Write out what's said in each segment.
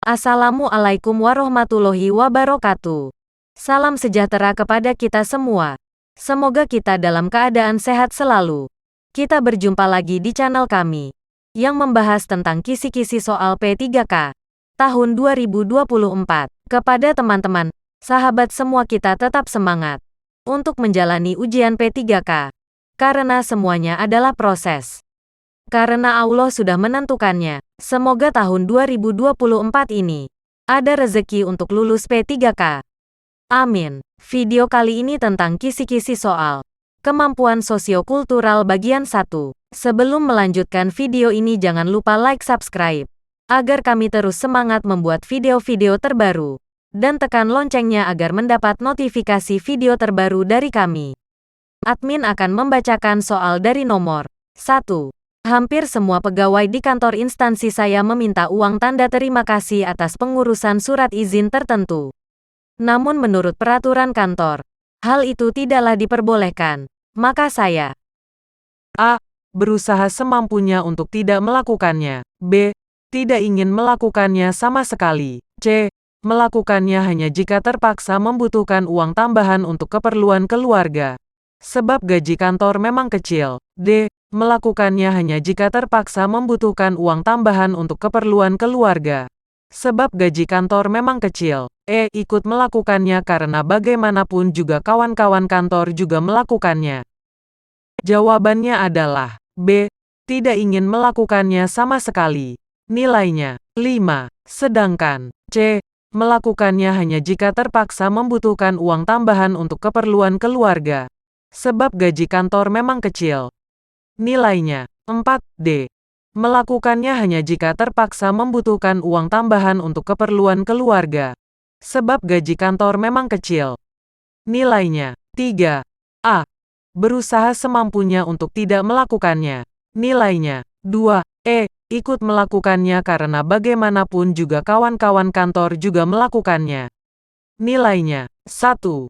Assalamualaikum warahmatullahi wabarakatuh. Salam sejahtera kepada kita semua. Semoga kita dalam keadaan sehat selalu. Kita berjumpa lagi di channel kami yang membahas tentang kisi-kisi soal P3K tahun 2024. Kepada teman-teman, sahabat semua, kita tetap semangat untuk menjalani ujian P3K karena semuanya adalah proses. Karena Allah sudah menentukannya, semoga tahun 2024 ini ada rezeki untuk lulus P3K. Amin. Video kali ini tentang kisi-kisi soal kemampuan sosiokultural bagian 1. Sebelum melanjutkan video ini, jangan lupa like, subscribe, agar kami terus semangat membuat video-video terbaru. Dan tekan loncengnya agar mendapat notifikasi video terbaru dari kami. Admin akan membacakan soal dari nomor 1. Hampir semua pegawai di kantor instansi saya meminta uang tanda terima kasih atas pengurusan surat izin tertentu. Namun menurut peraturan kantor, hal itu tidaklah diperbolehkan. Maka saya A. Berusaha semampunya untuk tidak melakukannya. B. Tidak ingin melakukannya sama sekali. C. Melakukannya hanya jika terpaksa membutuhkan uang tambahan untuk keperluan keluarga, sebab gaji kantor memang kecil. D. Melakukannya hanya jika terpaksa membutuhkan uang tambahan untuk keperluan keluarga, sebab gaji kantor memang kecil. E. Ikut melakukannya karena bagaimanapun juga kawan-kawan kantor juga melakukannya. Jawabannya adalah B. Tidak ingin melakukannya sama sekali. Nilainya 5. Sedangkan C. Melakukannya hanya jika terpaksa membutuhkan uang tambahan untuk keperluan keluarga, sebab gaji kantor memang kecil. Nilainya 4. D. Melakukannya hanya jika terpaksa membutuhkan uang tambahan untuk keperluan keluarga, sebab gaji kantor memang kecil. Nilainya 3. A. Berusaha semampunya untuk tidak melakukannya. Nilainya 2. E. Ikut melakukannya karena bagaimanapun juga kawan-kawan kantor juga melakukannya. Nilainya 1.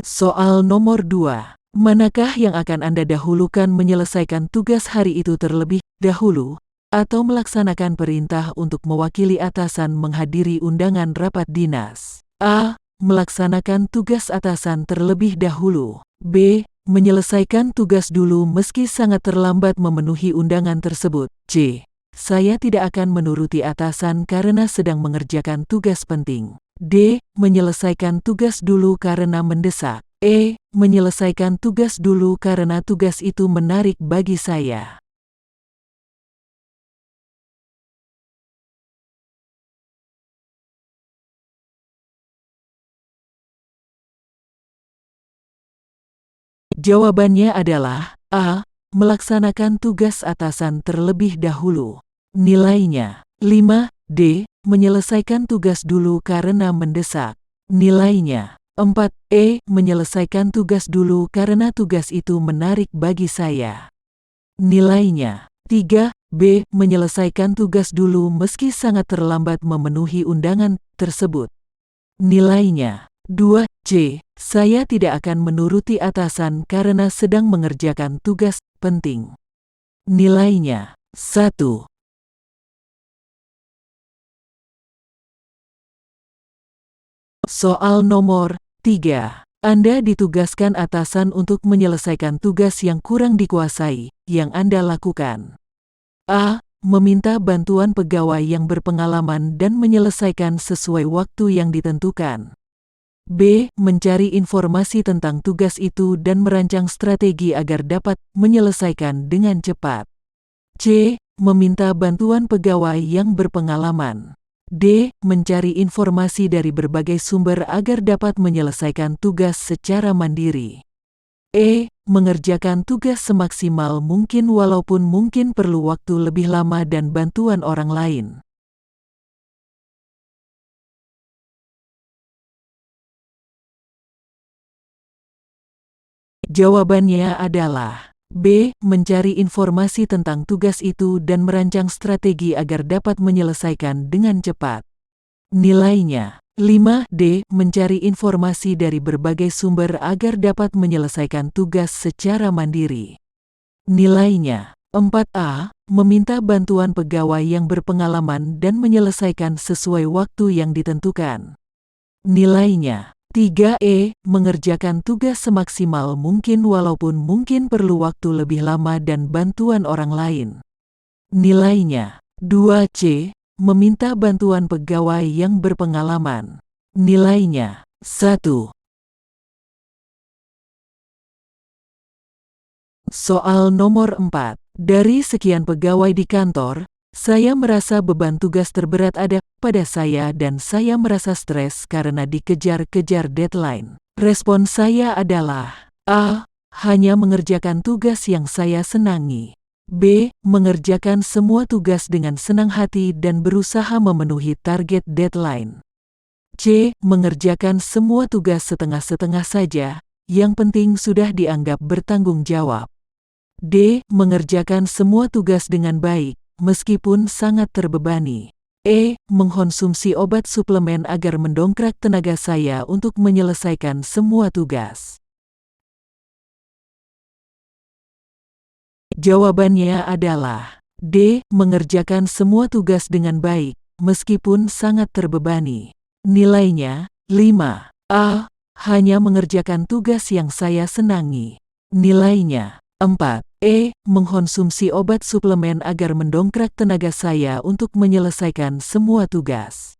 Soal nomor 2. Manakah yang akan Anda dahulukan, menyelesaikan tugas hari itu terlebih dahulu, atau melaksanakan perintah untuk mewakili atasan menghadiri undangan rapat dinas? A. Melaksanakan tugas atasan terlebih dahulu. B. Menyelesaikan tugas dulu meski sangat terlambat memenuhi undangan tersebut. C. Saya tidak akan menuruti atasan karena sedang mengerjakan tugas penting. D. Menyelesaikan tugas dulu karena mendesak. E. Menyelesaikan tugas dulu karena tugas itu menarik bagi saya. Jawabannya adalah A. Melaksanakan tugas atasan terlebih dahulu. Nilainya 5. D. Menyelesaikan tugas dulu karena mendesak. Nilainya 4. E. Menyelesaikan tugas dulu karena tugas itu menarik bagi saya. Nilainya 3. B. Menyelesaikan tugas dulu meski sangat terlambat memenuhi undangan tersebut. Nilainya 2. C. Saya tidak akan menuruti atasan karena sedang mengerjakan tugas penting. Nilainya 1. Soal nomor 3. Anda ditugaskan atasan untuk menyelesaikan tugas yang kurang dikuasai, yang Anda lakukan. A. Meminta bantuan pegawai yang berpengalaman dan menyelesaikan sesuai waktu yang ditentukan. B. Mencari informasi tentang tugas itu dan merancang strategi agar dapat menyelesaikan dengan cepat. C. Meminta bantuan pegawai yang berpengalaman. D. Mencari informasi dari berbagai sumber agar dapat menyelesaikan tugas secara mandiri. E. Mengerjakan tugas semaksimal mungkin walaupun mungkin perlu waktu lebih lama dan bantuan orang lain. Jawabannya adalah B. Mencari informasi tentang tugas itu dan merancang strategi agar dapat menyelesaikan dengan cepat. Nilainya 5. D. Mencari informasi dari berbagai sumber agar dapat menyelesaikan tugas secara mandiri. Nilainya 4A. Meminta bantuan pegawai yang berpengalaman dan menyelesaikan sesuai waktu yang ditentukan. Nilainya 3E. Mengerjakan tugas semaksimal mungkin walaupun mungkin perlu waktu lebih lama dan bantuan orang lain. Nilainya 2C. Meminta bantuan pegawai yang berpengalaman. Nilainya 1. Soal nomor 4. Dari sekian pegawai di kantor, saya merasa beban tugas terberat ada pada saya dan saya merasa stres karena dikejar-kejar deadline. Respon saya adalah A. Hanya mengerjakan tugas yang saya senangi. B. Mengerjakan semua tugas dengan senang hati dan berusaha memenuhi target deadline. C. Mengerjakan semua tugas setengah-setengah saja, yang penting sudah dianggap bertanggung jawab. D. Mengerjakan semua tugas dengan baik, meskipun sangat terbebani. E. Mengkonsumsi obat suplemen agar mendongkrak tenaga saya untuk menyelesaikan semua tugas. Jawabannya adalah D. Mengerjakan semua tugas dengan baik, meskipun sangat terbebani. Nilainya 5. A. Hanya mengerjakan tugas yang saya senangi. Nilainya 4. E. Mengkonsumsi obat suplemen agar mendongkrak tenaga saya untuk menyelesaikan semua tugas.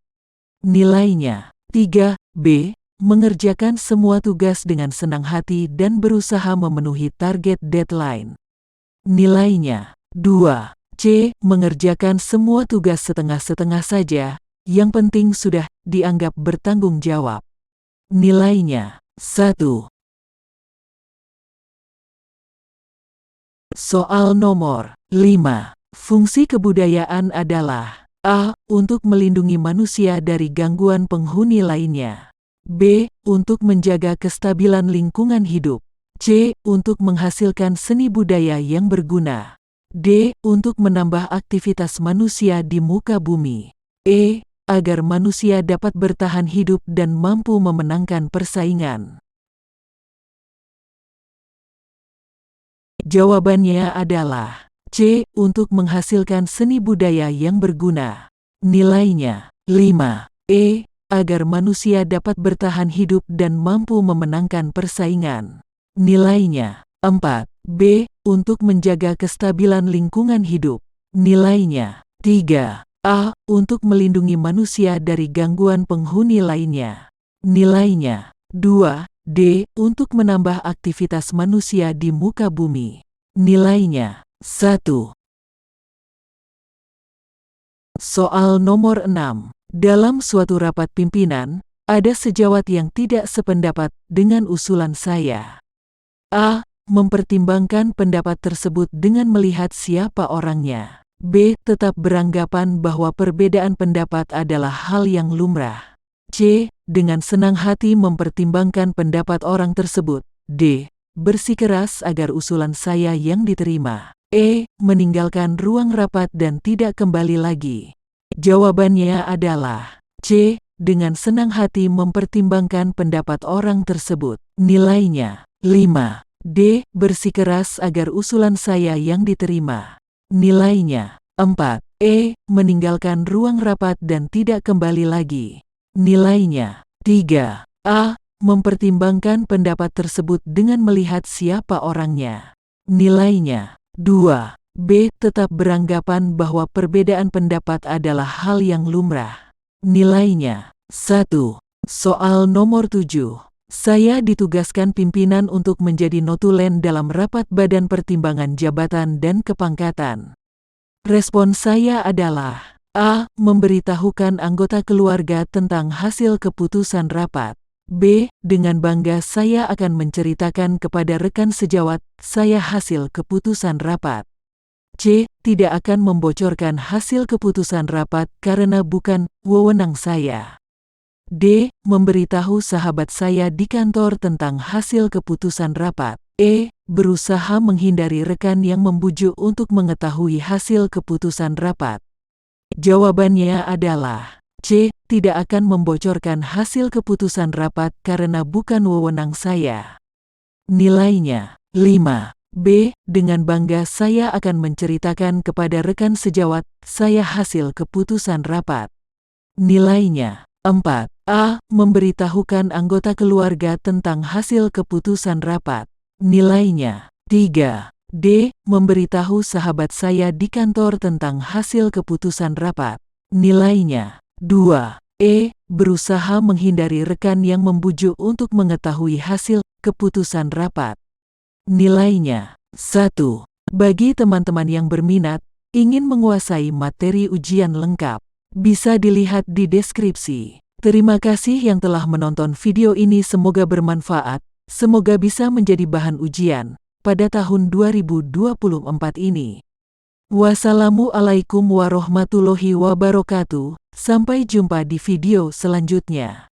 Nilainya 3. B. Mengerjakan semua tugas dengan senang hati dan berusaha memenuhi target deadline. Nilainya 2. C. Mengerjakan semua tugas setengah-setengah saja, yang penting sudah dianggap bertanggung jawab. Nilainya 1. Soal nomor 5. Fungsi kebudayaan adalah A. Untuk melindungi manusia dari gangguan penghuni lainnya. B. Untuk menjaga kestabilan lingkungan hidup. C. Untuk menghasilkan seni budaya yang berguna. D. Untuk menambah aktivitas manusia di muka bumi. E. Agar manusia dapat bertahan hidup dan mampu memenangkan persaingan. Jawabannya adalah C. Untuk menghasilkan seni budaya yang berguna. Nilainya 5. E. Agar manusia dapat bertahan hidup dan mampu memenangkan persaingan. Nilainya 4. B. Untuk menjaga kestabilan lingkungan hidup. Nilainya 3. A. Untuk melindungi manusia dari gangguan penghuni lainnya. Nilainya 2. D. Untuk menambah aktivitas manusia di muka bumi. Nilainya 1. Soal nomor 6. Dalam suatu rapat pimpinan, ada sejawat yang tidak sependapat dengan usulan saya. A. Mempertimbangkan pendapat tersebut dengan melihat siapa orangnya. B. Tetap beranggapan bahwa perbedaan pendapat adalah hal yang lumrah. C. Dengan senang hati mempertimbangkan pendapat orang tersebut. D. Bersikeras agar usulan saya yang diterima. E. Meninggalkan ruang rapat dan tidak kembali lagi. Jawabannya adalah C. Dengan senang hati mempertimbangkan pendapat orang tersebut. Nilainya 5. D. Bersikeras agar usulan saya yang diterima. Nilainya 4. E. Meninggalkan ruang rapat dan tidak kembali lagi. Nilainya 3. A. Mempertimbangkan pendapat tersebut dengan melihat siapa orangnya. Nilainya 2. B. Tetap beranggapan bahwa perbedaan pendapat adalah hal yang lumrah. Nilainya 1. Soal nomor 7. Saya ditugaskan pimpinan untuk menjadi notulen dalam rapat Badan Pertimbangan Jabatan dan Kepangkatan. Respon saya adalah A. Memberitahukan anggota keluarga tentang hasil keputusan rapat. B. Dengan bangga saya akan menceritakan kepada rekan sejawat saya hasil keputusan rapat. C. Tidak akan membocorkan hasil keputusan rapat karena bukan wewenang saya. D. Memberitahu sahabat saya di kantor tentang hasil keputusan rapat. E. Berusaha menghindari rekan yang membujuk untuk mengetahui hasil keputusan rapat. Jawabannya adalah C. Tidak akan membocorkan hasil keputusan rapat karena bukan wewenang saya. Nilainya 5. B. Dengan bangga saya akan menceritakan kepada rekan sejawat saya hasil keputusan rapat. Nilainya 4. A. Memberitahukan anggota keluarga tentang hasil keputusan rapat. Nilainya 3. D. Memberitahu sahabat saya di kantor tentang hasil keputusan rapat. Nilainya 2. E. Berusaha menghindari rekan yang membujuk untuk mengetahui hasil keputusan rapat. Nilainya 1. Bagi teman-teman yang berminat, ingin menguasai materi ujian lengkap, bisa dilihat di deskripsi. Terima kasih yang telah menonton video ini, semoga bermanfaat, semoga bisa menjadi bahan ujian pada tahun 2024 ini. Wassalamualaikum warahmatullahi wabarakatuh. Sampai jumpa di video selanjutnya.